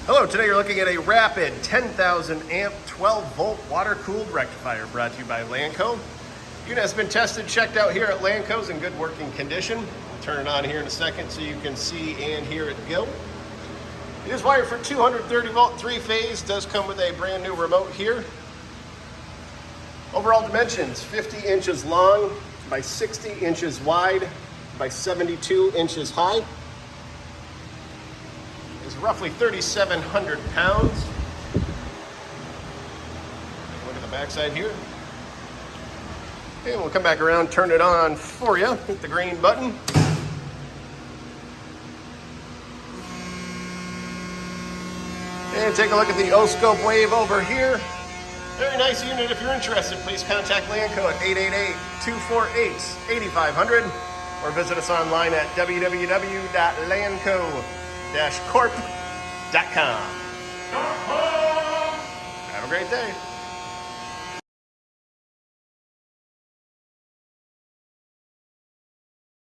Hello, today you're looking at a rapid 10,000 amp 12 volt water cooled rectifier brought to you by Lanco. Unit has been tested, checked out here at Lanco's in good working condition. We'll turn it on here in a second so you can see and hear it go. It is wired for 230 volt 3-phase, does come with a brand new remote here. Overall dimensions, 50 inches long by 60 inches wide by 72 inches high. Is roughly 3,700 pounds. Look at the backside here. Okay, we'll come back around, turn it on for you. Hit the green button. And take a look at the O-scope wave over here. Very nice unit. If you're interested, please contact Lanco at 888-248-8500 or visit us online at www.lanco-corp.com. Have a great day.